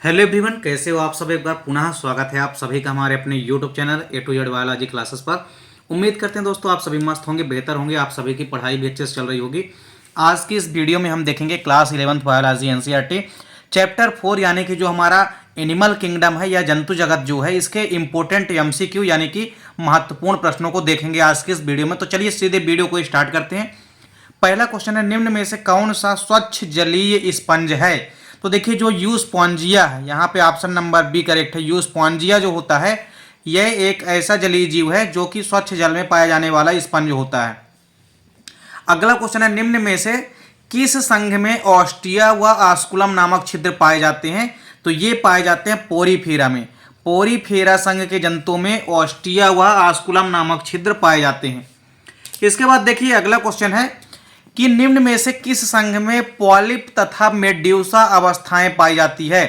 Hello everyone, कैसे हो आप सब। एक बार पुनः स्वागत है आप सभी का हमारे अपने YouTube channel A to Z biology classes पर। उम्मीद करते हैं दोस्तों आप सभी मस्त होंगे, बेहतर होंगे, आप सभी की पढ़ाई भी अच्छे से चल रही होगी। आज की इस वीडियो में हम देखेंगे class 11th biology NCERT chapter 4 यानी कि जो हमारा एनिमल किंगडम है या जंतु जगत जो है, इसके इंपॉर्टेंट एमसीक्यू यानी कि महत्वपूर्ण प्रश्नों को देखेंगे आज की इस वीडियो में। तो चलिए सीधे वीडियो को स्टार्ट करते हैं। पहला क्वेश्चन है, निम्न में से कौन सा स्वच्छ जलीय स्पंज है। तो देखिए जो यू स्पॉन्जिया है, यहाँ पे ऑप्शन नंबर बी करेक्ट है। यू स्पॉन्जिया जो होता है यह एक ऐसा जलीय जीव है जो कि स्वच्छ जल में पाया जाने वाला स्पंज होता है। अगला क्वेश्चन है, निम्न में से किस संघ में ऑस्टिया व आस्कुलम नामक छिद्र पाए जाते हैं। तो ये पाए जाते हैं पोरीफेरा में। पोरीफेरा संघ के जंतुओं में ऑस्टिया व आस्कुलम नामक छिद्र पाए जाते हैं। इसके बाद देखिए अगला क्वेश्चन है कि निम्न में से किस संघ में पॉलिप तथा मेड्यूसा अवस्थाएं पाई जाती है।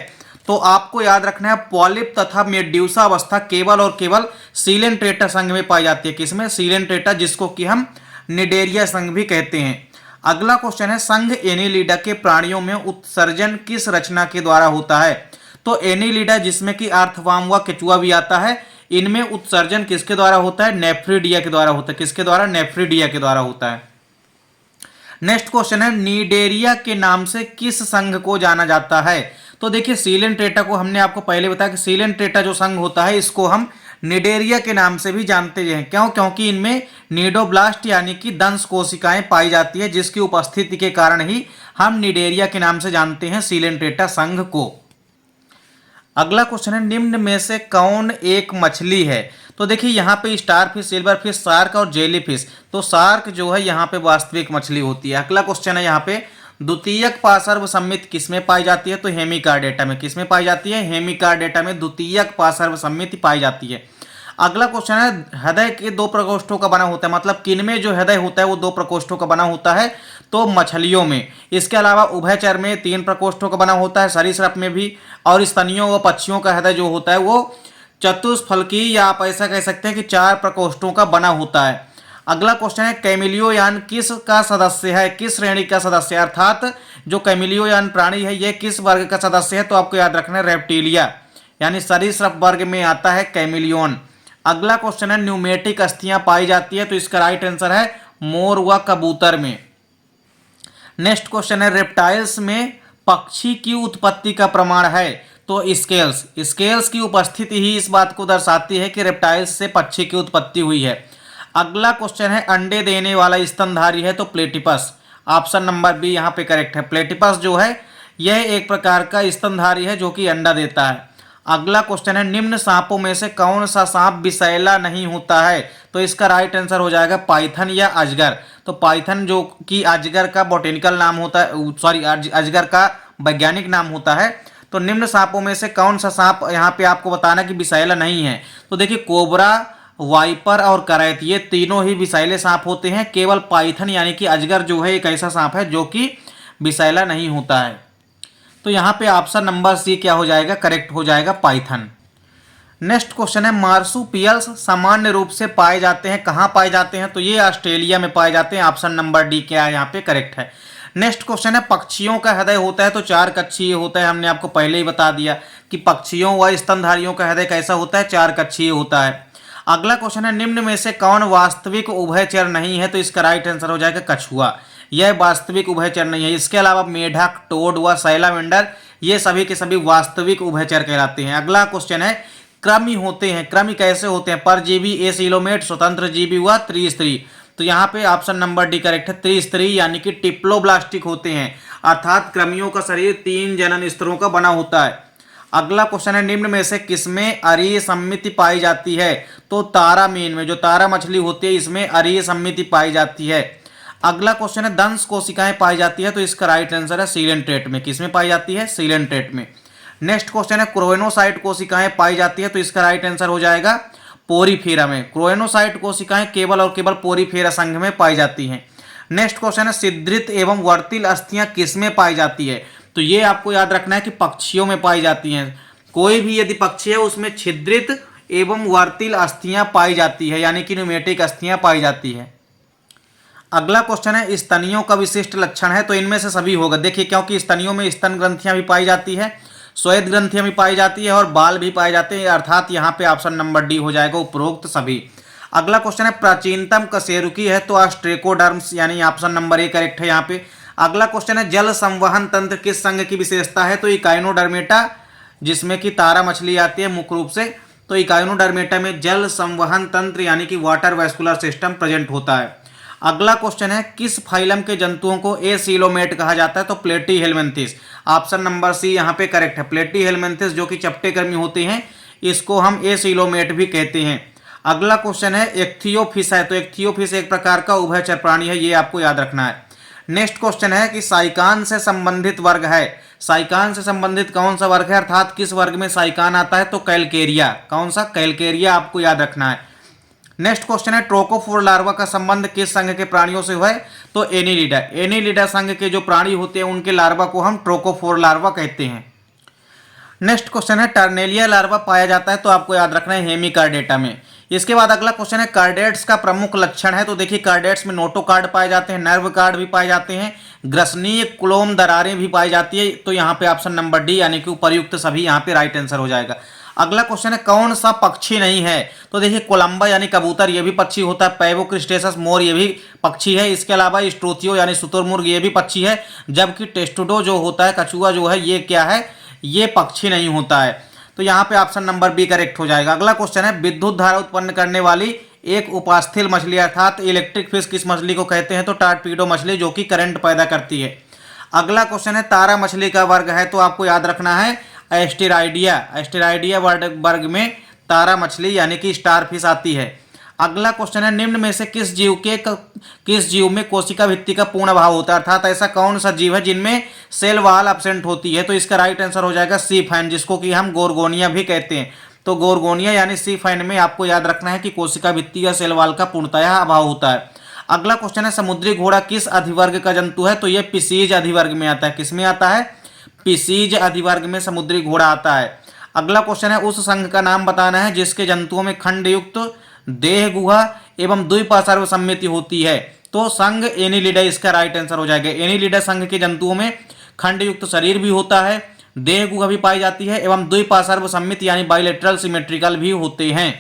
तो आपको याद रखना है पॉलिप तथा मेड्यूसा अवस्था केवल और केवल सीलेंट्रेटा संघ में पाई जाती है। किसमें? सीलेंट्रेटा, जिसको कि हम निडेरिया संघ भी कहते हैं। अगला क्वेश्चन है, संघ एनीलिडा के प्राणियों में उत्सर्जन किस रचना के द्वारा होता है। तो एनीलिडा जिसमें कि अर्थवाम व केचुआ भी आता है, इनमें उत्सर्जन किसके द्वारा होता है? नेफ्रिडिया के द्वारा होता है। किसके द्वारा? नेफ्रिडिया के द्वारा होता है। नेक्स्ट क्वेश्चन है, नीडेरिया के नाम से किस संघ को जाना जाता है। तो देखिए सीलेंट्रेटा को हमने आपको पहले बताया कि सीलेंट्रेटा जो संघ होता है इसको हम निडेरिया के नाम से भी जानते हैं। क्यों? क्योंकि इनमें नीडोब्लास्ट यानी कि दंश कोशिकाएं पाई जाती है, जिसकी उपस्थिति के कारण ही हम निडेरिया के नाम से जानते हैं सीलेंट्रेटा संघ को। अगला क्वेश्चन है, निम्न में से कौन एक मछली है। तो देखिए यहाँ पे star fish, silver fish, shark और जेली फिश। तो शार्क जो है यहाँ पे वास्तविक मछली होती है। अगला क्वेश्चन है यहाँ पे, द्वितीयक पार्श्व सम्मित किसमें पाई जाती है। तो हेमिकार्डेटा में। किसमें पाई जाती है? हेमिकार्डेटा में द्वितीयक पार्श्व सम्मिति पाई जाती है। अगला क्वेश्चन है, हृदय के दो प्रकोष्ठों का बना होता है, मतलब किनमें जो हृदय होता है वो दो प्रकोष्ठों का बना होता है। तो मछलियों में। इसके अलावा उभयचर में 3 प्रकोष्ठों का बना होता है, सरीसृप में भी। और स्तनियों व पक्षियों का हृदय जो होता है वो चतुष्फलकी या आप ऐसा कह सकते हैं कि 4 प्रकोष्ठों का बना होता है। अगला क्वेश्चन है, कैमिलियो यान किस का सदस्य है, किस श्रेणी का सदस्य है, अर्थात जो कैमिलियो यान प्राणी है यह किस वर्ग का सदस्य है। तो आपको याद रखना है रेप्टिलिया यानी सरीसृप वर्ग में आता है कैमिलियन। अगला क्वेश्चन है, न्यूमेटिक अस्थियां पाई जाती है। तो इसका राइट आंसर है मोर व कबूतर में। नेक्स्ट क्वेश्चन है, रेप्टाइल्स में पक्षी की उत्पत्ति का प्रमाण है। तो स्केल्स, स्केल्स की उपस्थिति ही इस बात को दर्शाती है कि रेप्टाइल्स से पक्षी की उत्पत्ति हुई है। अगला क्वेश्चन है, अंडे देने वाला स्तनधारी है। तो प्लेटिपस, ऑप्शन नंबर बी यहाँ पे करेक्ट है। प्लेटिपस जो है यह एक प्रकार का स्तनधारी है जो कि अंडा देता है। अगला क्वेश्चन है, निम्न सांपों में से कौन सा सांप विषैला नहीं होता है। तो इसका राइट आंसर हो जाएगा पाइथन या अजगर। तो पाइथन जो कि अजगर का बॉटेनिकल नाम होता है, सॉरी अजगर का वैज्ञानिक नाम होता है। तो निम्न सांपों में से कौन सा सांप यहाँ पे आपको बताना कि विषैला नहीं है। तो देखिए कोबरा, वाइपर और करैत ये तीनों ही विषैले सांप होते हैं। केवल पाइथन यानी कि अजगर जो है एक ऐसा सांप है जो कि विषैला नहीं होता है। तो यहाँ पे ऑप्शन नंबर सी क्या हो जाएगा? करेक्ट हो जाएगा पाइथन। नेक्स्ट क्वेश्चन है, मार्सुपियल्स सामान्य रूप से पाए जाते हैं कहाँ पाए जाते हैं। तो ये ऑस्ट्रेलिया में पाए जाते हैं। ऑप्शन नंबर डी क्या है यहाँ पे? करेक्ट है। नेक्स्ट क्वेश्चन है, पक्षियों का हृदय होता है तो 4 कक्षीय होता है। हमने आपको पहले ही बता दिया कि पक्षियों व स्तनधारियों का हृदय कैसा होता है? 4 कक्षीय होता है। अगला क्वेश्चन है, निम्न में से कौन वास्तविक उभयचर नहीं है। तो इसका राइट आंसर हो जाएगा कछुआ। यह वास्तविक उभयचर नहीं है। इसके अलावा मेढक, टोड व सैलामेंडर ये सभी के सभी वास्तविक उभयचर कहलाते हैं। अगला क्वेश्चन है, कृमि होते हैं, कृमि कैसे होते हैं? परजीवी, एसिलोमेट, स्वतंत्र जीवी व त्रिस्तरी। तो यहाँ पे ऑप्शन नंबर डी करेक्ट है। त्रिस्तरी यानी कि टिप्लोब्लास्टिक होते हैं, अर्थात कृमियों का शरीर 3 जनन स्तरों का बना होता है। अगला क्वेश्चन है, निम्न में से किसमें अरीय सम्मिति पाई जाती है। तो तारामीन में, जो तारा मछली होती है इसमें अरीय सम्मिति पाई जाती है। अगला क्वेश्चन है, दंश कोशिकाएं पाई जाती है। तो इसका राइट आंसर है सीलेंट्रेट में। किसमें पाई जाती है? सीलेंट्रेट में। नेक्स्ट क्वेश्चन है, क्रोएनोसाइट कोशिकाएं पाई जाती है। तो इसका राइट आंसर हो जाएगा पोरीफेरा में। क्रोएनोसाइट कोशिकाएं केवल और केवल पोरीफेरा संघ में पाई जाती हैं। नेक्स्ट क्वेश्चन है, छिद्रित एवं वर्तिल अस्थियां किसमें पाई जाती है। तो ये आपको याद रखना है कि पक्षियों में पाई जाती हैं। कोई भी यदि पक्षी है उसमें छिद्रित एवं वर्तिल अस्थियां पाई जाती है, यानी कि न्यूमेटिक अस्थियां पाई जाती है। अगला क्वेश्चन है, स्तनियों का विशिष्ट लक्षण है। तो इनमें से सभी होगा। देखिए क्योंकि स्तनियों में स्तन ग्रंथियां भी पाई जाती है श्वेत ग्रंथियां भी पाई जाती है और बाल भी पाए जाते हैं, अर्थात यहाँ पे ऑप्शन नंबर डी हो जाएगा उपरोक्त सभी। अगला क्वेश्चन है प्राचीनतम कशेरुकी है तो ऑस्ट्रेकोडर्म्स यानी ऑप्शन नंबर ए करेक्ट है यहाँ पे। अगला क्वेश्चन है जल संवहन तंत्र किस संघ की विशेषता है तो इकाइनोडर्मेटा, जिसमें कि तारा मछली आती है मुख्य रूप से, तो इकाइनोडर्मेटा में जल संवहन तंत्र यानी कि वाटर वैस्कुलर सिस्टम प्रेजेंट होता है। अगला क्वेश्चन है किस फाइलम के जंतुओं को एसीलोमेट कहा जाता है तो प्लेटीहेलमिन्थिस, ऑप्शन नंबर सी यहाँ पे करेक्ट है। प्लेटीहेलमिन्थिस जो कि चपटेकर्मी होते हैं इसको हम एसीलोमेट भी कहते हैं। अगला क्वेश्चन है इक्थियोफिस है तो इक्थियोफिस एक प्रकार का उभयचर प्राणी है, ये आपको याद रखना है। नेक्स्ट क्वेश्चन है कि साइकान से संबंधित वर्ग है, साइकान से संबंधित कौन सा वर्ग है अर्थात किस वर्ग में साइकान आता है तो कैलकेरिया, कौन सा कैलकेरिया आपको याद रखना है। नेक्स्ट क्वेश्चन है ट्रोकोफोर लार्वा का संबंध किस संघ के प्राणियों से है तो एनीलिडा, एनीलिडा संघ के जो प्राणी होते हैं उनके लार्वा को हम ट्रोकोफोर लार्वा कहते हैं। नेक्स्ट क्वेश्चन है टर्नेलिया लार्वा पाया जाता है तो आपको याद रखना है हेमिकार्डेटा में। इसके बाद अगला क्वेश्चन है कार्डेट्स का प्रमुख लक्षण है तो देखिए कार्डेट्स में नोटोकार्ड पाए जाते हैं, नर्व कार्ड भी पाए जाते हैं, ग्रसनीय क्लोम दरारें भी पाई जाती है, तो यहाँ पे ऑप्शन नंबर डी यानी कि उपर्युक्त सभी यहाँ पे राइट आंसर हो जाएगा। अगला क्वेश्चन है कौन सा पक्षी नहीं है तो देखिए कोलंबा यानी कबूतर ये भी पक्षी होता है, पैवोक्रिस्टेसस मोर ये भी पक्षी है, इसके अलावा स्ट्रोथियो यानी शुतुरमुर्ग ये भी पक्षी है, जबकि टेस्टुडो जो होता है कछुआ जो है ये क्या है, ये पक्षी नहीं होता है, तो यहाँ पे ऑप्शन नंबर बी करेक्ट हो जाएगा। अगला क्वेश्चन है विद्युत धारा उत्पन्न करने वाली एक उपास्थल मछली अर्थात इलेक्ट्रिक फिश किस मछली को कहते हैं तो टार्पीडो मछली जो कि करंट पैदा करती है। अगला क्वेश्चन है तारा मछली का वर्ग है तो आपको याद रखना है एस्टेराइडिया, एस्टेराइडिया वर्ग में तारा मछली यानी कि स्टार फिश आती है। अगला क्वेश्चन है निम्न में से किस जीव में कोशिका भित्ति का पूर्ण अभाव होता है अर्थात ऐसा कौन सा जीव है जिनमें सेल वॉल एब्सेंट होती है तो इसका राइट आंसर हो जाएगा सी फाइन, जिसको कि हम गोरगोनिया भी कहते हैं। तो गोरगोनिया यानी सी फाइन में आपको याद रखना है कि कोशिका भित्ति या सेल वॉल का पूर्णतः अभाव होता है। अगला क्वेश्चन है समुद्री घोड़ा किस अधिवर्ग का जंतु है तो ये पिसीज अधिवर्ग में आता है, किस में आता है पिसीज अधिवर्ग में समुद्री घोड़ा आता है। अगला क्वेश्चन है उस संघ का नाम बताना है जिसके जंतुओं में खंड युक्त देह गुहा एवं द्विपार्श्व सम्मिति होती है तो संघ एनीलिडा इसका राइट आंसर हो जाएगा। एनीलिडा संघ के जंतुओं में खंड युक्त शरीर भी होता है, देह गुहा भी पाई जाती है एवं द्विपार्श्व सम्मित यानी बाइलेटरल सिमेट्रिकल भी होते हैं।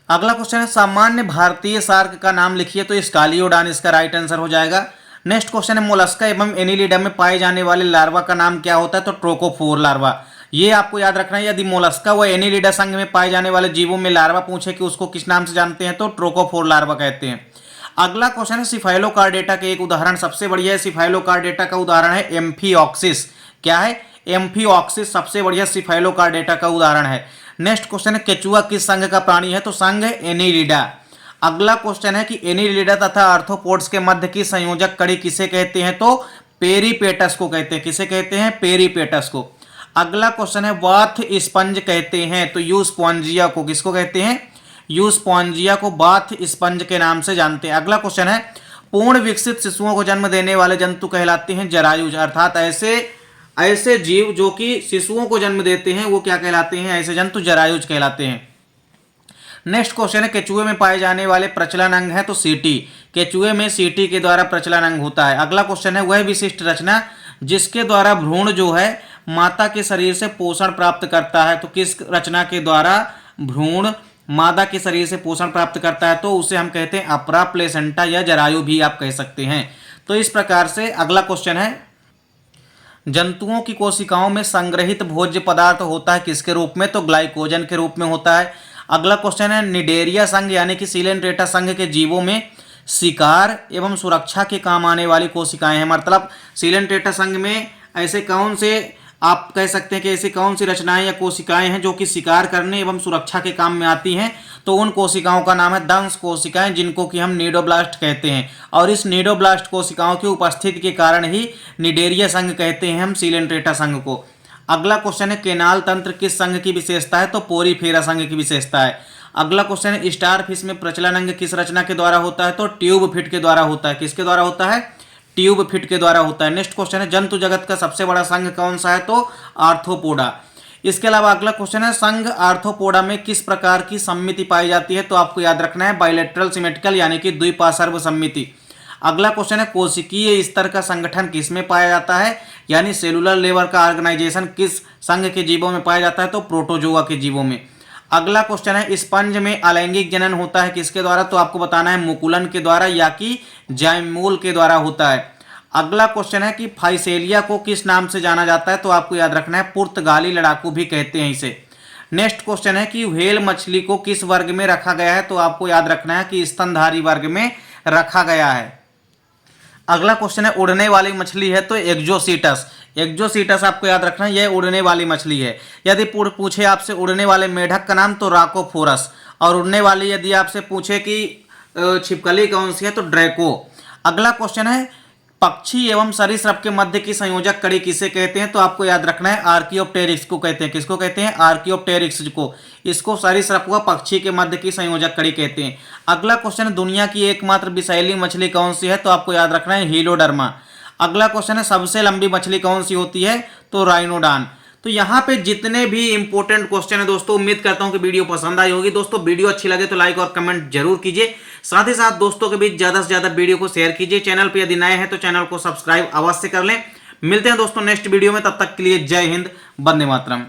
अगला क्वेश्चन है सामान्य भारतीय शार्क का नाम लिखिए तो स्कालियोडान इसका राइट आंसर हो जाएगा। नेक्स्ट क्वेश्चन है मोलस्का एवं एनीलिडा में पाए जाने वाले लार्वा का नाम क्या होता है तो ट्रोकोफोर लार्वा, ये आपको याद रखना है। यदि मोलस्का व एनीलिडा संघ में पाए जाने वाले जीवों में लार्वा पूछे कि उसको किस नाम से जानते हैं तो ट्रोकोफोर लार्वा कहते हैं। अगला क्वेश्चन है सिफाइलोकार्डेटा के एक उदाहरण सबसे बढ़िया है, सिफाइलोकार्डेटा का उदाहरण है एम्फिऑक्सिस, क्या है एम्फिऑक्सिस सबसे बढ़िया सिफाइलोकार्डेटा का उदाहरण है। नेक्स्ट क्वेश्चन है केचुआ किस संघ का प्राणी है तो संघ एनीलिडा। अगला क्वेश्चन है कि एनीलिडा तथा आर्थ्रोपोड्स के मध्य की संयोजक कड़ी किसे कहते हैं तो पेरीपेटस को कहते हैं, किसे कहते हैं पेरीपेटस को। अगला क्वेश्चन है बाथ स्पंज कहते हैं तो यूस्पॉन्जिया को, किसको कहते हैं यूस्पॉन्जिया को बाथ स्पंज के नाम से जानते हैं। अगला क्वेश्चन है पूर्ण विकसित शिशुओं को जन्म देने वाले जंतु कहलाते हैं जरायुज अर्थात ऐसे जीव जो कि शिशुओं को जन्म देते हैं वो क्या कहलाते हैं, ऐसे जंतु जरायुज कहलाते हैं। नेक्स्ट क्वेश्चन है केचुए में पाए जाने वाले प्रचलन अंग है तो सीटी, केचुए में सीटी के द्वारा प्रचलन अंग होता है। अगला क्वेश्चन है वह विशिष्ट रचना जिसके द्वारा भ्रूण जो है माता के शरीर से पोषण प्राप्त करता है तो किस रचना के द्वारा भ्रूण मादा के शरीर से पोषण प्राप्त करता है तो उसे हम कहते हैं अपरा प्लेसेंटा या जरायु भी आप कह सकते हैं। तो इस प्रकार से अगला क्वेश्चन है जंतुओं की कोशिकाओं में संग्रहित भोज्य पदार्थ होता है किसके रूप में तो ग्लाइकोजन के रूप में होता है। अगला क्वेश्चन है निडेरिया संघ यानी कि सिलेंट्रेटा संघ के जीवों में शिकार एवं सुरक्षा के काम आने वाली कोशिकाएं हैं, मतलब सिलेंट्रेटा संघ में ऐसे कौन से आप कह सकते हैं कि ऐसी कौन सी रचनाएं या कोशिकाएं हैं जो कि शिकार करने एवं सुरक्षा के काम में आती हैं तो उन कोशिकाओं का नाम है दंश कोशिकाएं जिनको कि हम नीडोब्लास्ट कहते हैं और इस नीडोब्लास्ट कोशिकाओं की उपस्थिति के कारण ही निडेरिया संघ कहते हैं हम सिलेंट्रेटा संघ को। अगला क्वेश्चन है केनाल तंत्र किस संघ की विशेषता है तो पोरीफेरा संघ की विशेषता है। अगला क्वेश्चन है स्टार फिश में प्रचलन अंग किस रचना के द्वारा होता है तो ट्यूब फिट के द्वारा होता है, किसके द्वारा होता है ट्यूब फिट के द्वारा होता है। नेक्स्ट क्वेश्चन है जंतु जगत का सबसे बड़ा संघ कौन सा है तो आर्थ्रोपोडा। इसके अलावा अगला क्वेश्चन है संघ आर्थ्रोपोडा में किस प्रकार की सम्मिति पाई जाती है तो आपको याद रखना है बाइलेटरल सिमेट्रिकल यानी कि द्विपार्श्व सम्मिति। अगला क्वेश्चन है कोशिकीय स्तर का संगठन किस में पाया जाता है, यानी सेलुलर लेवल का ऑर्गेनाइजेशन किस संघ के जीवों में पाया जाता है, तो प्रोटोजोआ के जीवों में। अगला क्वेश्चन है स्पंज में अलैंगिक जनन होता है किसके द्वारा, तो आपको बताना है मुकुलन के द्वारा या कि जाइमोल के द्वारा होता है। अगला क्वेश्चन है कि फाइसेलिया को किस नाम से जाना जाता है, तो आपको याद रखना है पुर्तगाली लड़ाकू भी कहते हैं इसे। नेक्स्ट क्वेश्चन है कि व्हेल मछली को किस वर्ग में रखा गया है, तो आपको याद रखना है कि स्तनधारी वर्ग में रखा गया है। अगला क्वेश्चन है उड़ने वाली मछली है तो एक्जोसीटस। एक्जोसीटस आपको याद रखना है, यह उड़ने वाली मछली है। यदि पूछे आपसे उड़ने वाले मेढक का नाम तो राकोफोरस, और उड़ने वाली यदि आपसे पूछे कि छिपकली कौन सी है तो ड्रैको। अगला क्वेश्चन है पक्षी एवं सरीसृप के मध्य की संयोजक कड़ी किसे कहते हैं, तो आपको याद रखना है आर्कियोप्टेरिक्स को कहते हैं। किसको कहते हैं, आर्कियोप्टेरिक्स को। इसको सरीसृप व पक्षी के मध्य की संयोजक कड़ी कहते हैं। अगला क्वेश्चन है दुनिया की एकमात्र विषैली मछली कौन सी है, तो आपको याद रखना है हीलोडर्मा। अगला क्वेश्चन है सबसे लंबी मछली कौन सी होती है, तो राइनोडान। तो यहाँ पे जितने भी इंपॉर्टेंट क्वेश्चन है दोस्तों, उम्मीद करता हूँ कि वीडियो पसंद आई होगी। दोस्तों वीडियो अच्छी लगे तो लाइक और कमेंट जरूर कीजिए, साथ ही साथ दोस्तों के बीच ज़्यादा से ज़्यादा वीडियो को शेयर कीजिए। चैनल पे यदि नए हैं तो चैनल को सब्सक्राइब अवश्य कर लें। मिलते हैं दोस्तों नेक्स्ट वीडियो में, तब तक के लिए जय हिंद, वंदे मातरम।